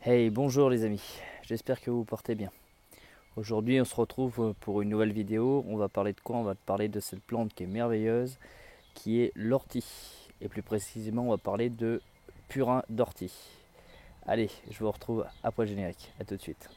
Hey, bonjour les amis, j'espère que vous vous portez bien. Aujourd'hui on se retrouve pour une nouvelle vidéo. On va parler de quoi? On va parler de cette plante qui est merveilleuse, qui est l'ortie. Et plus précisément on va parler de purin d'ortie. Allez, je vous retrouve après le générique, à tout de suite.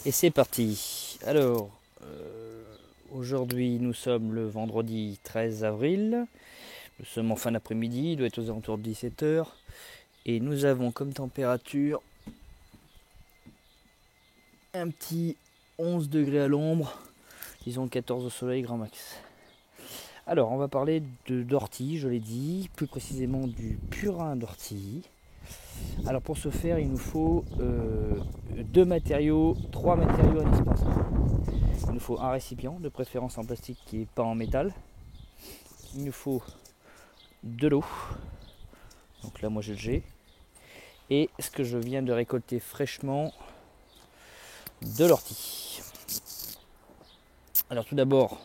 Et c'est parti. Alors, aujourd'hui nous sommes le vendredi 13 avril. Nous sommes en fin d'après-midi, il doit être aux alentours de 17 h. Et nous avons comme température un petit 11 degrés à l'ombre, disons 14 au soleil, grand max. Alors, on va parler d'ortie, je l'ai dit, plus précisément du purin d'ortie. Alors, pour ce faire, il nous faut trois matériaux indispensables. Il nous faut un récipient, de préférence en plastique qui n'est pas en métal. Il nous faut de l'eau. Donc là, moi j'ai le G. Et ce que je viens de récolter fraîchement, de l'ortie. Alors tout d'abord,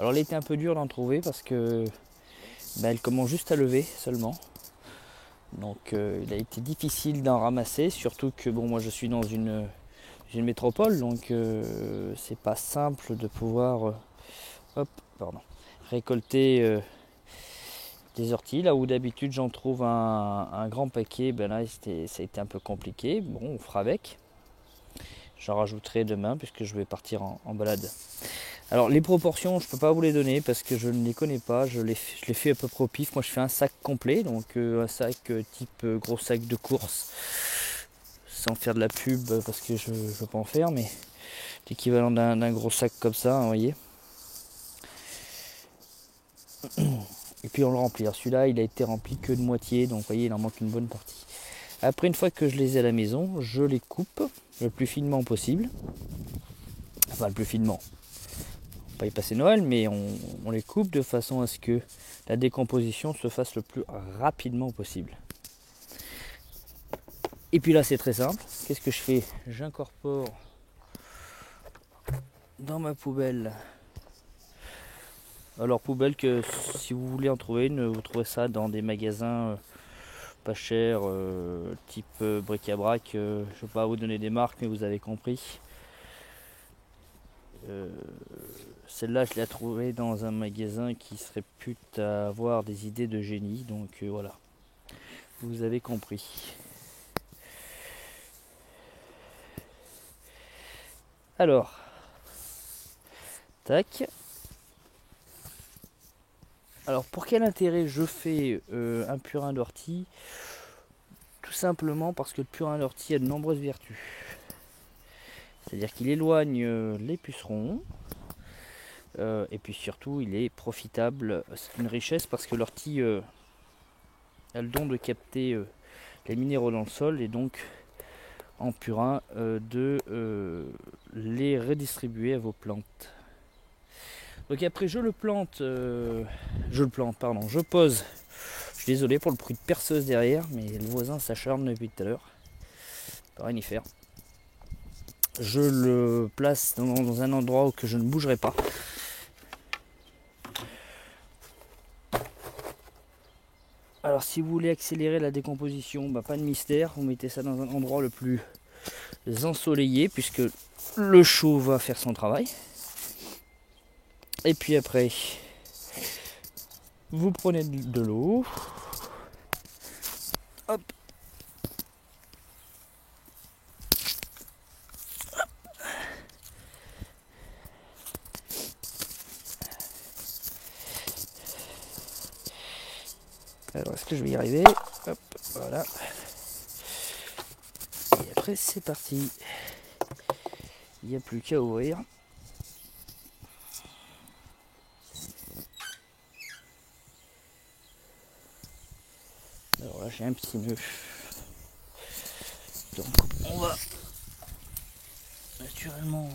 elle était un peu dure d'en trouver parce que elle commence juste à lever seulement. Donc il a été difficile d'en ramasser, surtout que bon, moi je suis dans une métropole, donc c'est pas simple de pouvoir récolter des orties. Là où d'habitude j'en trouve un grand paquet, là ça a été un peu compliqué. Bon, on fera avec. J'en rajouterai demain puisque je vais partir en balade. Alors les proportions, je ne peux pas vous les donner parce que je ne les connais pas. Je les fais à peu près au pif. Moi je fais un sac complet, donc un sac type gros sac de course, sans faire de la pub parce que je ne veux pas en faire, mais l'équivalent d'un gros sac comme ça, vous voyez. Et puis on le remplit. Alors celui-là il a été rempli que de moitié, donc vous voyez il en manque une bonne partie. Après, une fois que je les ai à la maison, je les coupe le plus finement possible. Enfin, le plus finement. On va pas y passer Noël, mais on les coupe de façon à ce que la décomposition se fasse le plus rapidement possible. Et puis là, c'est très simple. Qu'est-ce que je fais? J'incorpore dans ma poubelle. Alors, poubelle que si vous voulez en trouver une, vous trouvez ça dans des magasins pas cher, type bric-à-brac. Je ne vais pas vous donner des marques, mais vous avez compris. Celle-là, je l'ai trouvée dans un magasin qui se répute à avoir des idées de génie. Donc voilà, vous avez compris. Alors, tac. Alors, pour quel intérêt je fais un purin d'ortie? Tout simplement parce que le purin d'ortie a de nombreuses vertus. C'est-à-dire qu'il éloigne les pucerons. Et puis surtout, il est profitable. C'est une richesse parce que l'ortie a le don de capter les minéraux dans le sol et donc en purin de les redistribuer à vos plantes. Donc après je pose. Je suis désolé pour le bruit de perceuse derrière, mais le voisin s'acharne depuis tout à l'heure. Pas rien y faire. Je le place dans un endroit où que je ne bougerai pas. Alors si vous voulez accélérer la décomposition, pas de mystère, vous mettez ça dans un endroit le plus ensoleillé puisque le chaud va faire son travail. Et puis après, vous prenez de l'eau. Hop. Alors est-ce que je vais y arriver? Hop, voilà. Et après c'est parti. Il n'y a plus qu'à ouvrir. Alors là j'ai un petit nœud. Donc on va naturellement.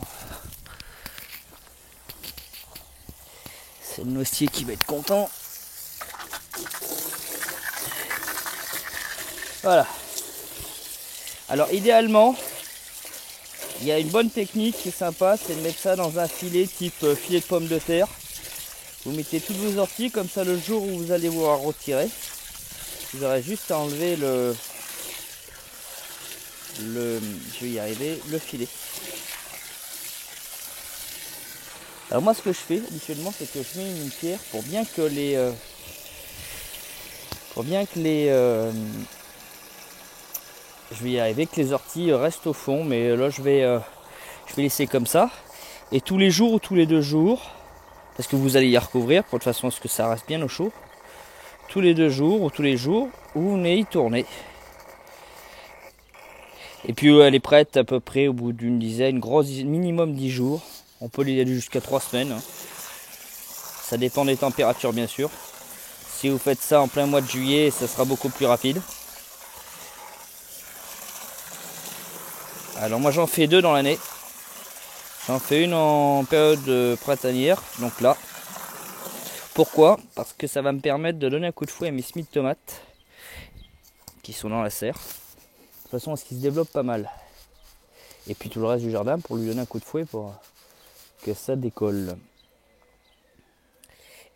C'est le noisetier qui va être content. Voilà. Alors idéalement, il y a une bonne technique qui est sympa, c'est de mettre ça dans un filet type filet de pommes de terre. Vous mettez toutes vos orties, comme ça le jour où vous allez vouloir retirer, vous aurez juste à enlever je vais y arriver, le filet. Alors moi ce que je fais habituellement, c'est que je mets une pierre pour bien que je vais y arriver, que les orties restent au fond, mais là je vais laisser comme ça. Et tous les jours ou tous les 2 jours, parce que vous allez y recouvrir pour de façon à ce que ça reste bien au chaud, tous les 2 jours ou tous les jours, vous venez y tourner. Et puis elle est prête à peu près au bout d'une dizaine, gros minimum 10 jours. On peut y aller jusqu'à 3 semaines. Ça dépend des températures bien sûr. Si vous faites ça en plein mois de juillet, ça sera beaucoup plus rapide. Alors moi j'en fais 2 dans l'année. J'en fais une en période printanière, donc là. Pourquoi? Parce que ça va me permettre de donner un coup de fouet à mes semis de tomates qui sont dans la serre. De toute façon à ce qu'ils se développent pas mal. Et puis tout le reste du jardin pour lui donner un coup de fouet pour que ça décolle.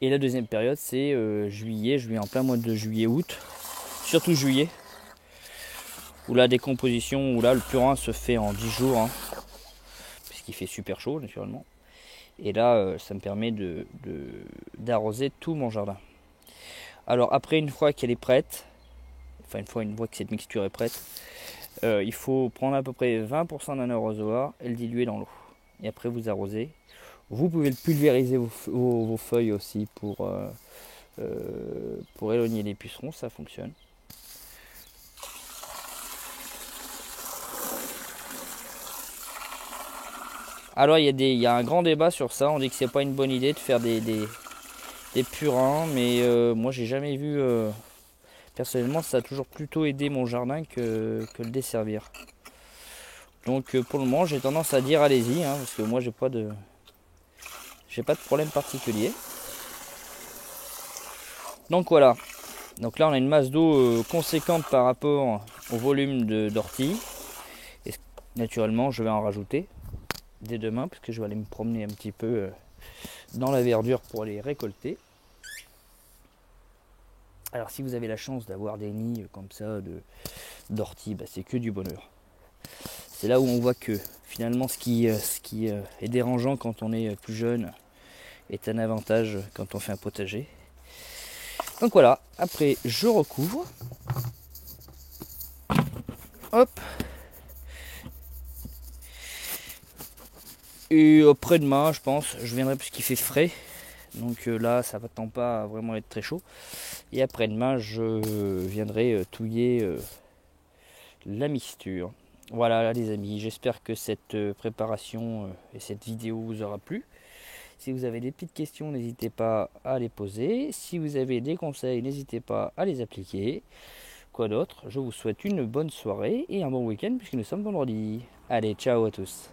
Et la deuxième période c'est juillet, en plein mois de juillet-août, surtout juillet, où la décomposition, où là le purin se fait en 10 jours, hein, puisqu'il fait super chaud naturellement. Et là ça me permet d'arroser tout mon jardin. Alors après, une fois qu'elle est prête, enfin une fois que cette mixture est prête, il faut prendre à peu près 20% d'un arrosoir et le diluer dans l'eau. Et après vous arrosez. Vous pouvez le pulvériser vos feuilles aussi pour éloigner les pucerons, ça fonctionne. Alors il y a un grand débat sur ça, on dit que c'est pas une bonne idée de faire des purins, mais moi j'ai jamais vu, personnellement ça a toujours plutôt aidé mon jardin que le desservir. Donc pour le moment j'ai tendance à dire allez-y, hein, parce que moi j'ai pas de problème particulier. Donc voilà, donc là on a une masse d'eau conséquente par rapport au volume d'ortie. Et naturellement je vais en rajouter dès demain, parce que je vais aller me promener un petit peu dans la verdure pour les récolter. Alors si vous avez la chance d'avoir des nids comme ça d'ortie, bah, c'est que du bonheur. C'est là où on voit que finalement ce qui est dérangeant quand on est plus jeune est un avantage quand on fait un potager. Donc voilà, après je recouvre. Hop. Et après-demain, je pense, je viendrai puisqu'il fait frais. Donc là, ça ne tend pas à vraiment être très chaud. Et après-demain, je viendrai touiller la mixture. Voilà les amis, j'espère que cette préparation et cette vidéo vous aura plu. Si vous avez des petites questions, n'hésitez pas à les poser. Si vous avez des conseils, n'hésitez pas à les appliquer. Quoi d'autre? Je vous souhaite une bonne soirée et un bon week-end puisque nous sommes vendredi. Allez, ciao à tous.